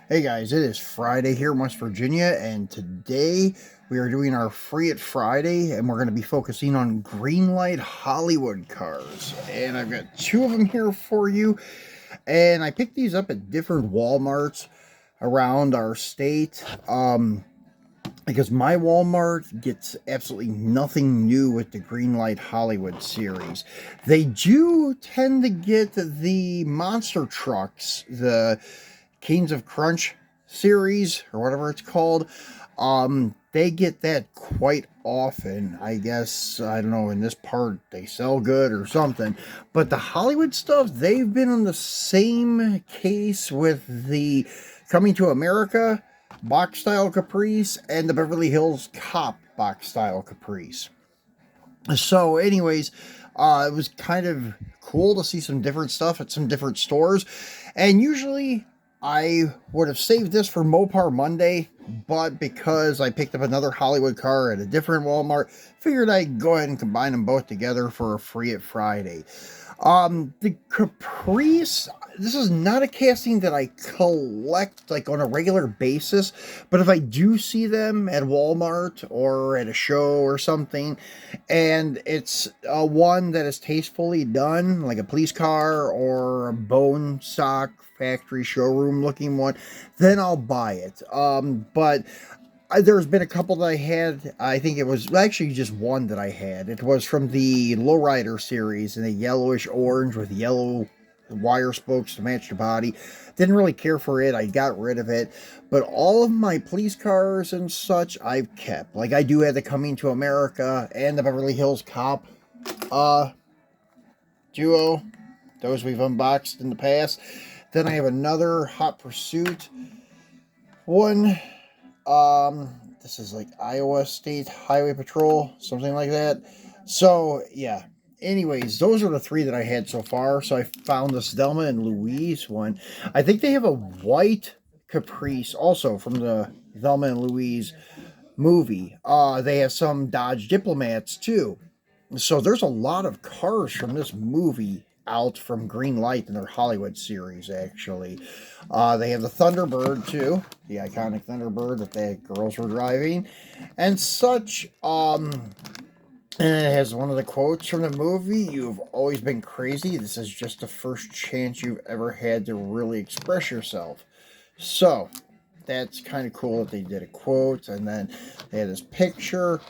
Hey guys, it is Friday here in West Virginia, and today we are doing our Free It Friday, and we're going to be focusing on Greenlight Hollywood cars. And I've got two of them here for you, and I picked these up at different Walmarts around our state. Because my Walmart gets absolutely nothing new with the Greenlight Hollywood series. They do tend to get the monster trucks, the Kings of Crunch series or whatever it's called. They get that quite often. I guess, I don't know, in this part they sell good or something. But the Hollywood stuff, they've been on the same case with the Coming to America box style Caprice and the Beverly Hills Cop box style Caprice. So, anyways, it was kind of cool to see some different stuff at some different stores. And usually I would have saved this for Mopar Monday, but because I picked up another Hollywood car at a different Walmart, figured I'd go ahead and combine them both together for a Free It Friday. The Caprice, this is not a casting that I collect like on a regular basis, but if I do see them at Walmart or at a show or something, and it's one that is tastefully done, like a police car or a bone stock factory showroom looking one, then I'll buy it. But there's been a couple that I had. I think it was actually just one that I had. It was from the Lowrider series in a yellowish orange with yellow wire spokes to match the body. Didn't really care for it. I got rid of it. But all of my police cars and such I've kept. Like I do have the Coming to America and the Beverly Hills Cop duo. Those we've unboxed in the past. Then I have another Hot Pursuit one. This is like Iowa State Highway Patrol, something like that. So, yeah. Anyways, those are the three that I had so far. So I found this Thelma and Louise one. I think they have a white Caprice also from the Thelma and Louise movie. They have some Dodge Diplomats too. So there's a lot of cars from this movie out from Greenlight in their Hollywood series, actually. They have the Thunderbird, too. The iconic Thunderbird that the girls were driving. And such. And it has one of the quotes from the movie. "You've always been crazy. This is just the first chance you've ever had to really express yourself." So, that's kind of cool that they did a quote. And then they had this picture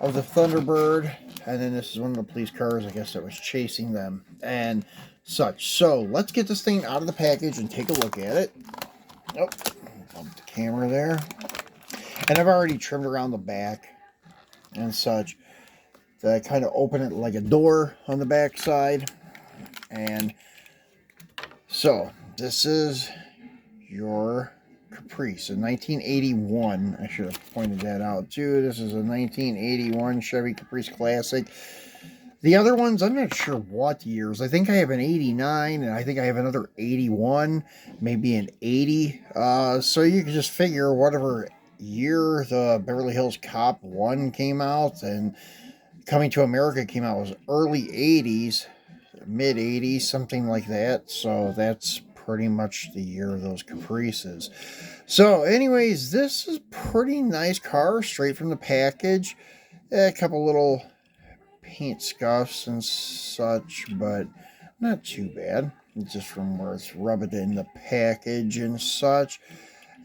of the Thunderbird, and then this is one of the police cars, I guess, that was chasing them and such. So let's get this thing out of the package and take a look at it. Oh, bump the camera there. And I've already trimmed around the back and such. So I kind of open it like a door on the back side. And so this is your Caprice, in 1981. I should have pointed that out too. This is a 1981 Chevy Caprice Classic. The other ones, I'm not sure what years. I think I have an 89, and I think I have another 81, maybe an 80. So you can just figure whatever year the Beverly Hills Cop 1 came out and Coming to America came out was early 80s, mid 80s, something like that. So that's pretty much the year of those Caprices. So anyways, this is pretty nice car, straight from the package. A couple little paint scuffs and such, but not too bad. Just from where it's rubbed in the package and such.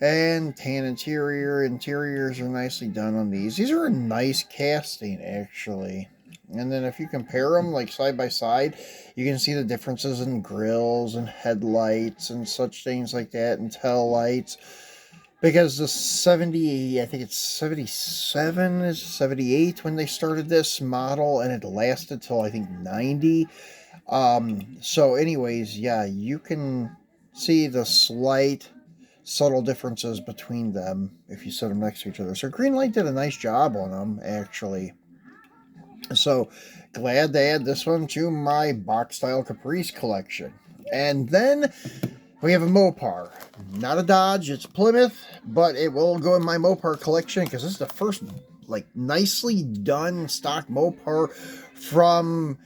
And tan interior. Interiors are nicely done on these. These are a nice casting, actually. And then if you compare them, like, side by side, you can see the differences in grills and headlights and such things like that, and tail lights. Because the 70, I think it's 77, is 78 when they started this model, and it lasted till, I think, 90. So anyways, yeah, you can see the slight subtle differences between them if you set them next to each other. So Greenlight did a nice job on them, actually. So glad to add this one to my box style Caprice collection. And then we have a Mopar. Not a Dodge, it's a Plymouth, but it will go in my Mopar collection because this is the first like nicely done stock Mopar from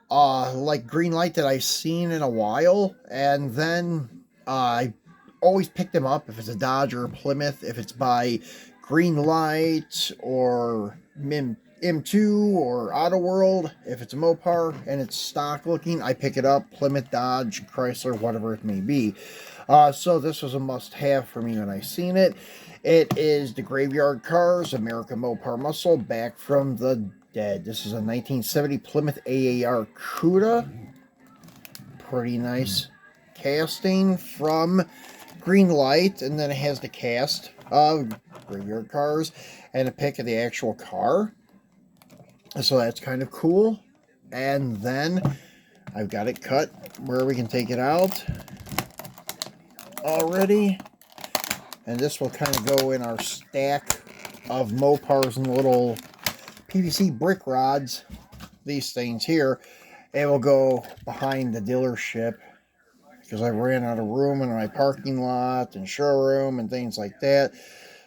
like Greenlight that I've seen in a while. And then I always pick them up if it's a Dodge or a Plymouth, if it's by Greenlight or M2 or Auto World. If it's a Mopar and it's stock looking, I pick it up. Plymouth, Dodge, Chrysler, whatever it may be. So this was a must-have for me when I seen it. It is the Graveyard Carz American Mopar Muscle, back from the dead. This is a 1970 Plymouth AAR Cuda. Pretty nice casting from Greenlight, and then it has the cast of Graveyard Carz and a pic of the actual car. So that's kind of cool. And then I've got it cut where we can take it out already. And this will kind of go in our stack of Mopars and little PVC brick rods. These things here. It will go behind the dealership because I ran out of room in my parking lot and showroom and things like that.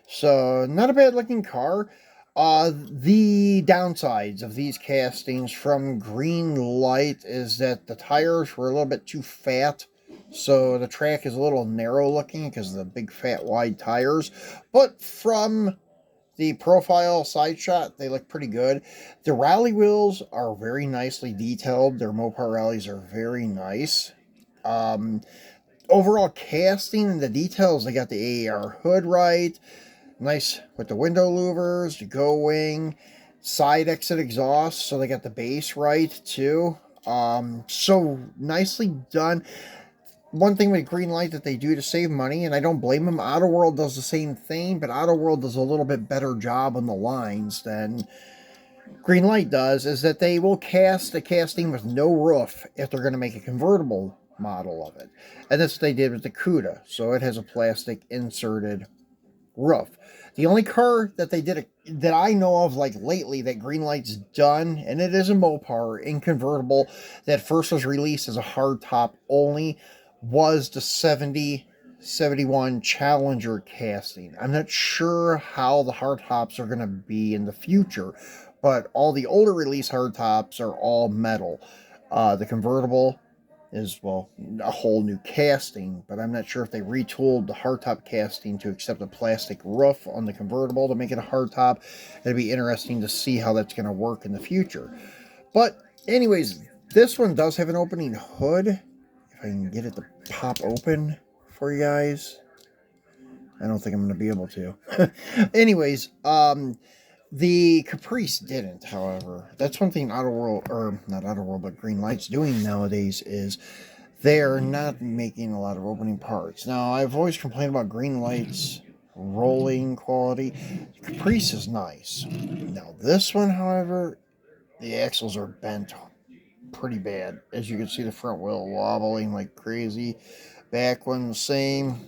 So, not a bad looking car. The downsides of these castings from Greenlight is that the tires were a little bit too fat. So the track is a little narrow looking because of the big fat wide tires. But from the profile side shot, they look pretty good. The rally wheels are very nicely detailed. Their Mopar rallies are very nice. Overall casting and the details, they got the AAR hood right. Nice with the window louvers, the go wing, side exit exhaust. So they got the base right too. So nicely done. One thing with Greenlight that they do to save money, and I don't blame them, Auto World does the same thing, but Auto World does a little bit better job on the lines than Greenlight does, is that they will cast a casting with no roof if they're going to make a convertible model of it. And that's what they did with the Cuda. So it has a plastic inserted roof. The only car that they did that I know of like lately that Greenlight's done, and it is a Mopar in convertible that first was released as a hardtop only, was the 71 Challenger casting. I'm not sure how the hardtops are going to be in the future, but all the older release hardtops are all metal. The convertible is, well, a whole new casting, but I'm not sure if they retooled the hardtop casting to accept a plastic roof on the convertible to make it a hardtop. It'd be interesting to see how that's going to work in the future. But anyways, this one does have an opening hood. If I can get it to pop open for you guys. I don't think I'm going to be able to. Anyways, the Caprice didn't, however. That's one thing Auto World, or not Auto World, but Greenlight's doing nowadays is they're not making a lot of opening parts. Now, I've always complained about Greenlight's rolling quality. Caprice is nice. Now, this one, however, the axles are bent pretty bad. As you can see, the front wheel wobbling like crazy. Back one, the same.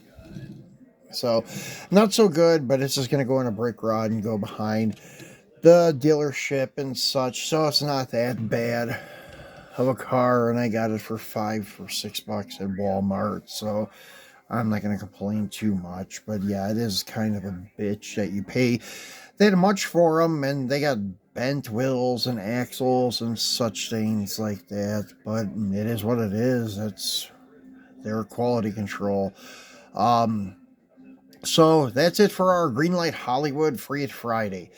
So, not so good, but it's just going to go in a brick rod and go behind the dealership and such. So, it's not that bad of a car, and I got it for $5 or $6 at Walmart. So, I'm not going to complain too much. But yeah, it is kind of a bitch that you pay that much for them, and they got bent wheels and axles and such things like that. But it is what it is. It's their quality control. So that's it for our Greenlight Hollywood Free It Friday.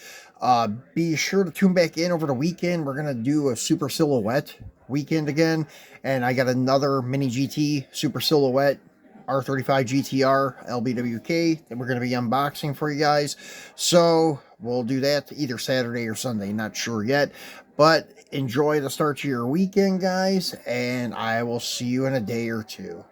Be sure to tune back in over the weekend. We're going to do a Super Silhouette weekend again. And I got another Mini GT Super Silhouette R35 GTR LBWK that we're going to be unboxing for you guys. So we'll do that either Saturday or Sunday. Not sure yet. But enjoy the start to your weekend, guys. And I will see you in a day or two.